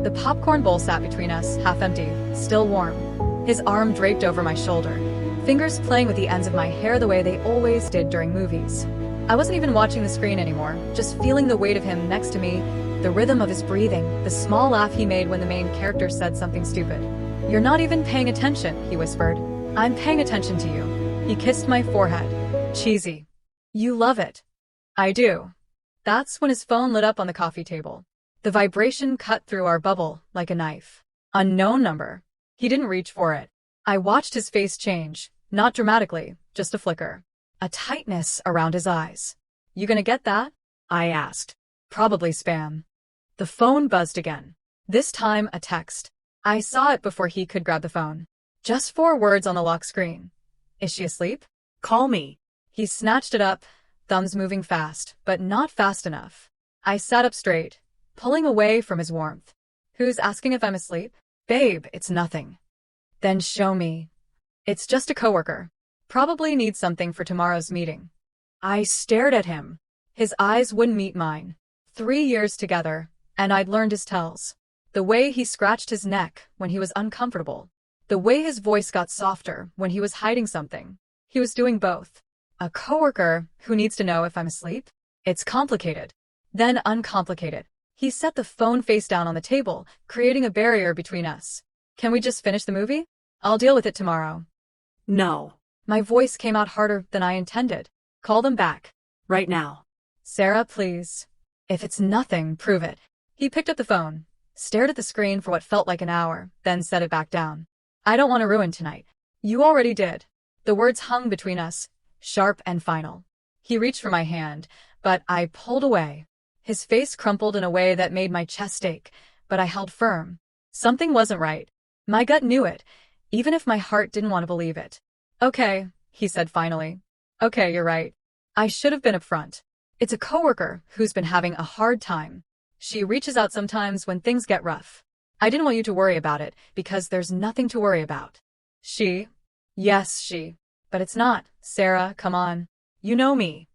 The popcorn bowl sat between us, half empty, still warm. His arm draped over my shoulder, fingers playing with the ends of my hair the way they always did during movies. I wasn't even watching the screen anymore, just feeling the weight of him next to me, the rhythm of his breathing, the small laugh he made when the main character said something stupid. "You're not even paying attention," he whispered. "I'm paying attention to you." He kissed my forehead. Cheesy. "You love it." "I do." That's when his phone lit up on the coffee table. The vibration cut through our bubble like a knife. Unknown number. He didn't reach for it. I watched his face change, not dramatically, just a flicker. A tightness around his eyes. "You gonna get that?" I asked. "Probably spam." The phone buzzed again. This time a text. I saw it before he could grab the phone. Just 4 words on the lock screen. "Is she asleep?" Call me. He snatched it up, thumbs moving fast, but not fast enough. I sat up straight, pulling away from his warmth. "Who's asking if I'm asleep?" "Babe, it's nothing." "Then show me." "It's just a coworker. Probably needs something for tomorrow's meeting." I stared at him. His eyes wouldn't meet mine. 3 years together, and I'd learned his tells. The way he scratched his neck when he was uncomfortable. The way his voice got softer when he was hiding something. He was doing both. A coworker who needs to know if I'm asleep? It's complicated. Then uncomplicated. He set the phone face down on the table, creating a barrier between us. "Can we just finish the movie? I'll deal with it tomorrow." No. My voice came out harder than I intended. "Call them back. Right now. Sarah, please. If it's nothing, prove it." He picked up the phone, stared at the screen for what felt like an hour, then set it back down. "I don't want to ruin tonight." "You already did." The words hung between us, sharp and final. He reached for my hand, but I pulled away. His face crumpled in a way that made my chest ache, but I held firm. Something wasn't right. My gut knew it, even if my heart didn't want to believe it. "Okay," he said finally. "Okay, you're right. I should have been upfront. It's a coworker who's been having a hard time. She reaches out sometimes when things get rough. I didn't want you to worry about it, because there's nothing to worry about." "She?" "Yes, she. But it's not. Sarah, come on. You know me."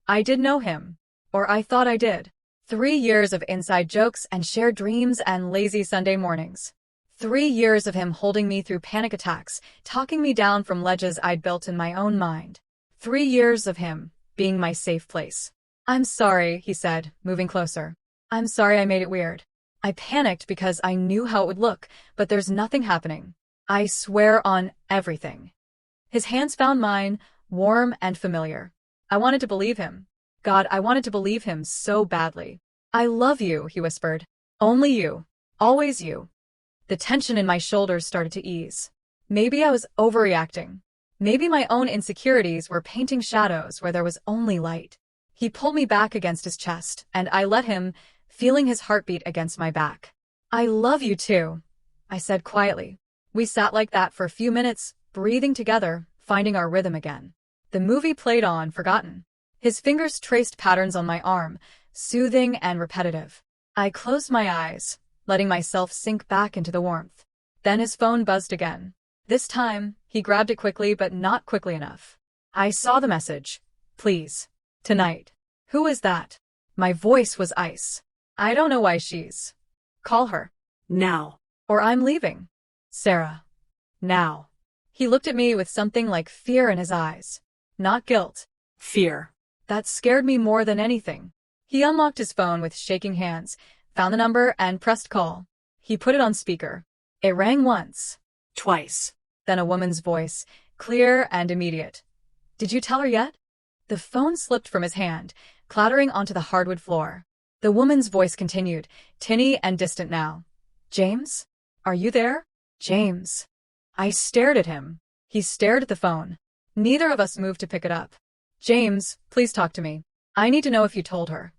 I did know him. Or I thought I did. 3 years of inside jokes and shared dreams and lazy Sunday mornings. 3 years of him holding me through panic attacks, talking me down from ledges I'd built in my own mind. 3 years of him being my safe place. "I'm sorry," he said, moving closer. "I'm sorry I made it weird. I panicked because I knew how it would look, but there's nothing happening. I swear on everything." His hands found mine, warm and familiar. I wanted to believe him. God, I wanted to believe him so badly. "I love you," he whispered. "Only you. Always you." The tension in my shoulders started to ease. Maybe I was overreacting. Maybe my own insecurities were painting shadows where there was only light. He pulled me back against his chest, and I let him, feeling his heartbeat against my back. "I love you too," I said quietly. We sat like that for a few minutes, breathing together, finding our rhythm again. The movie played on, forgotten. His fingers traced patterns on my arm, soothing and repetitive. I closed my eyes, letting myself sink back into the warmth. Then his phone buzzed again. This time, he grabbed it quickly but not quickly enough. I saw the message. "Please. Tonight." "Who is that?" My voice was ice. "I don't know why she's." "Call her." Now. "Or I'm leaving." "Sarah." "Now." He looked at me with something like fear in his eyes. Not guilt. Fear. That scared me more than anything. He unlocked his phone with shaking hands, found the number and pressed call. He put it on speaker. It rang once. Twice. Then a woman's voice, clear and immediate. "Did you tell her yet?" The phone slipped from his hand, clattering onto the hardwood floor. The woman's voice continued, tinny and distant now. "James? Are you there?" "James." I stared at him. He stared at the phone. Neither of us moved to pick it up. "James, please talk to me. I need to know if you told her."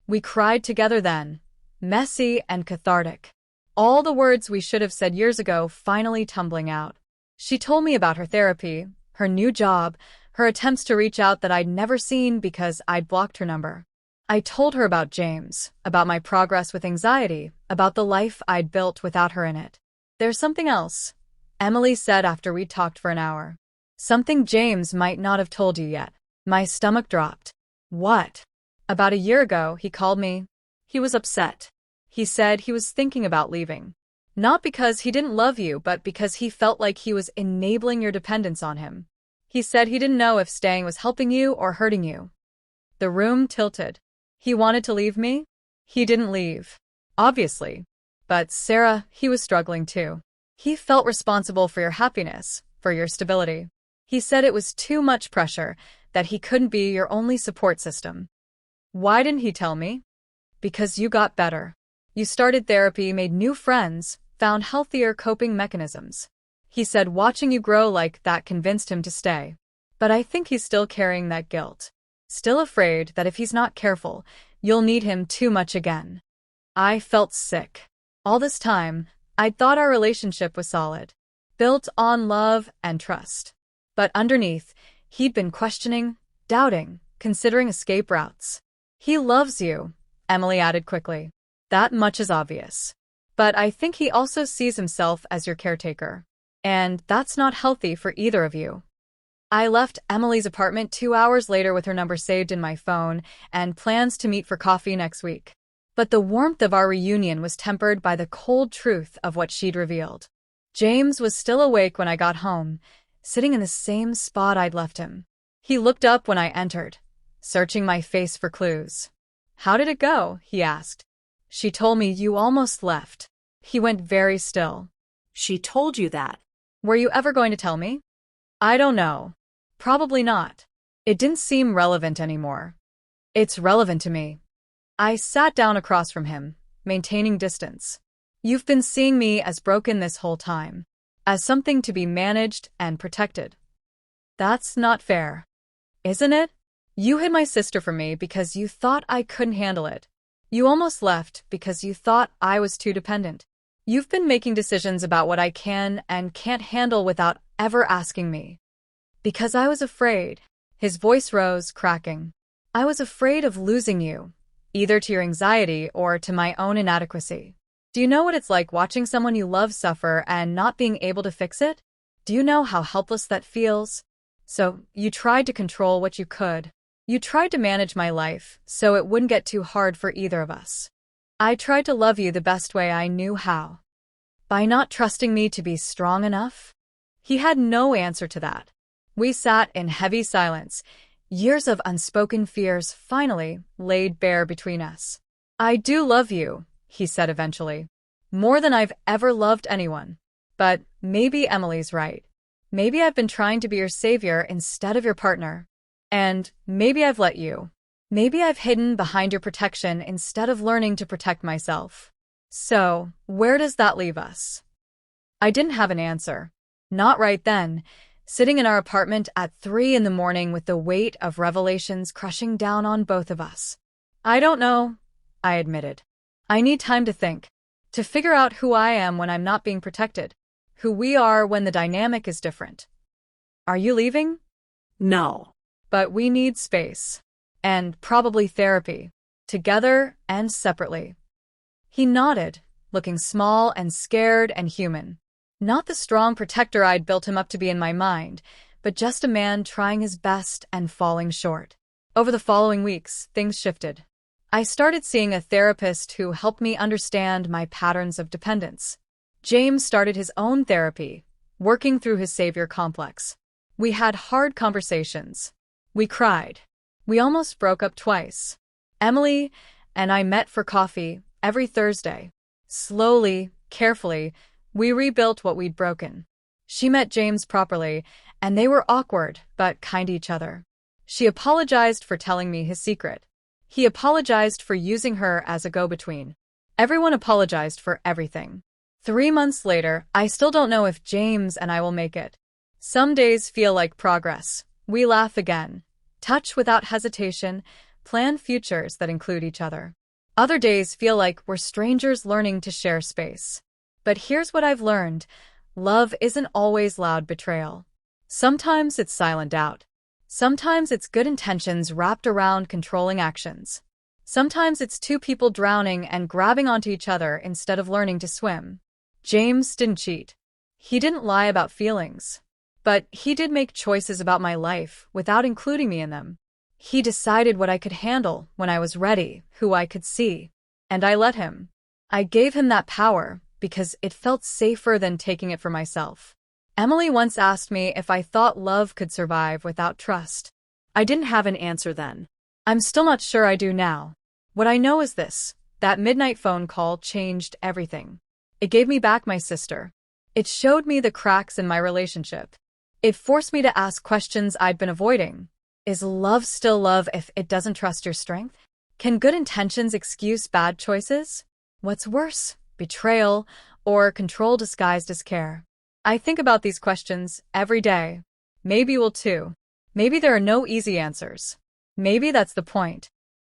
We cried together then, messy and cathartic. All the words we should have said years ago finally tumbling out. She told me about her therapy, her new job, her attempts to reach out that I'd never seen because I'd blocked her number. I told her about James, about my progress with anxiety, about the life I'd built without her in it. There's something else, Emily said after we'd talked for an hour. Something James might not have told you yet. My stomach dropped. What? About a year ago, he called me. He was upset. He said he was thinking about leaving. Not because he didn't love you, but because he felt like he was enabling your dependence on him. He said he didn't know if staying was helping you or hurting you. The room tilted. He wanted to leave me? He didn't leave. Obviously. But Sarah, he was struggling too. He felt responsible for your happiness, for your stability. He said it was too much pressure, that he couldn't be your only support system. Why didn't he tell me? Because you got better. You started therapy, made new friends, found healthier coping mechanisms. He said watching you grow like that convinced him to stay. But I think he's still carrying that guilt. Still afraid that if he's not careful, you'll need him too much again. I felt sick. All this time, I'd thought our relationship was solid, built on love and trust. But underneath, he'd been questioning, doubting, considering escape routes. He loves you, Emily added quickly. That much is obvious. But I think he also sees himself as your caretaker. And that's not healthy for either of you. I left Emily's apartment 2 hours later with her number saved in my phone and plans to meet for coffee next week. But the warmth of our reunion was tempered by the cold truth of what she'd revealed. James was still awake when I got home, sitting in the same spot I'd left him. He looked up when I entered, searching my face for clues. "How did it go?" he asked. "She told me you almost left." He went very still. She told you that. "Were you ever going to tell me?" "I don't know. Probably not." It didn't seem relevant anymore. "It's relevant to me." I sat down across from him, maintaining distance. "You've been seeing me as broken this whole time, as something to be managed and protected. That's not fair, isn't it? You hid my sister from me because you thought I couldn't handle it. You almost left because you thought I was too dependent. You've been making decisions about what I can and can't handle without ever asking me. Because I was afraid." His voice rose, cracking. "I was afraid of losing you, either to your anxiety or to my own inadequacy. Do you know what it's like watching someone you love suffer and not being able to fix it? Do you know how helpless that feels? So you tried to control what you could. You tried to manage my life so it wouldn't get too hard for either of us. I tried to love you the best way I knew how. By not trusting me to be strong enough?" He had no answer to that. We sat in heavy silence, years of unspoken fears finally laid bare between us. "I do love you," he said eventually. "More than I've ever loved anyone. But maybe Emily's right. Maybe I've been trying to be your savior instead of your partner. And maybe I've let you. Maybe I've hidden behind your protection instead of learning to protect myself. So, where does that leave us?" I didn't have an answer. Not right then, sitting in our apartment at 3 in the morning with the weight of revelations crushing down on both of us. "I don't know," I admitted. "I need time to think, to figure out who I am when I'm not being protected, who we are when the dynamic is different." "Are you leaving?" No. "But we need space. And probably therapy. Together and separately." He nodded, looking small and scared and human. Not the strong protector I'd built him up to be in my mind, but just a man trying his best and falling short. Over the following weeks, things shifted. I started seeing a therapist who helped me understand my patterns of dependence. James started his own therapy, working through his savior complex. We had hard conversations. We cried. We almost broke up twice. Emily and I met for coffee every Thursday. Slowly, carefully, we rebuilt what we'd broken. She met James properly, and they were awkward but kind to each other. She apologized for telling me his secret. He apologized for using her as a go-between. Everyone apologized for everything. 3 months later, I still don't know if James and I will make it. Some days feel like progress. We laugh again, touch without hesitation, plan futures that include each other. Other days feel like we're strangers learning to share space. But here's what I've learned. Love isn't always loud betrayal. Sometimes it's silent doubt. Sometimes it's good intentions wrapped around controlling actions. Sometimes it's two people drowning and grabbing onto each other instead of learning to swim. James didn't cheat. He didn't lie about feelings. But he did make choices about my life without including me in them. He decided what I could handle when I was ready, who I could see. And I let him. I gave him that power because it felt safer than taking it for myself. Emily once asked me if I thought love could survive without trust. I didn't have an answer then. I'm still not sure I do now. What I know is this: that midnight phone call changed everything. It gave me back my sister. It showed me the cracks in my relationship. It forced me to ask questions I'd been avoiding. Is love still love if it doesn't trust your strength? Can good intentions excuse bad choices? What's worse, betrayal or control disguised as care? I think about these questions every day. Maybe you will too. Maybe there are no easy answers. Maybe that's the point.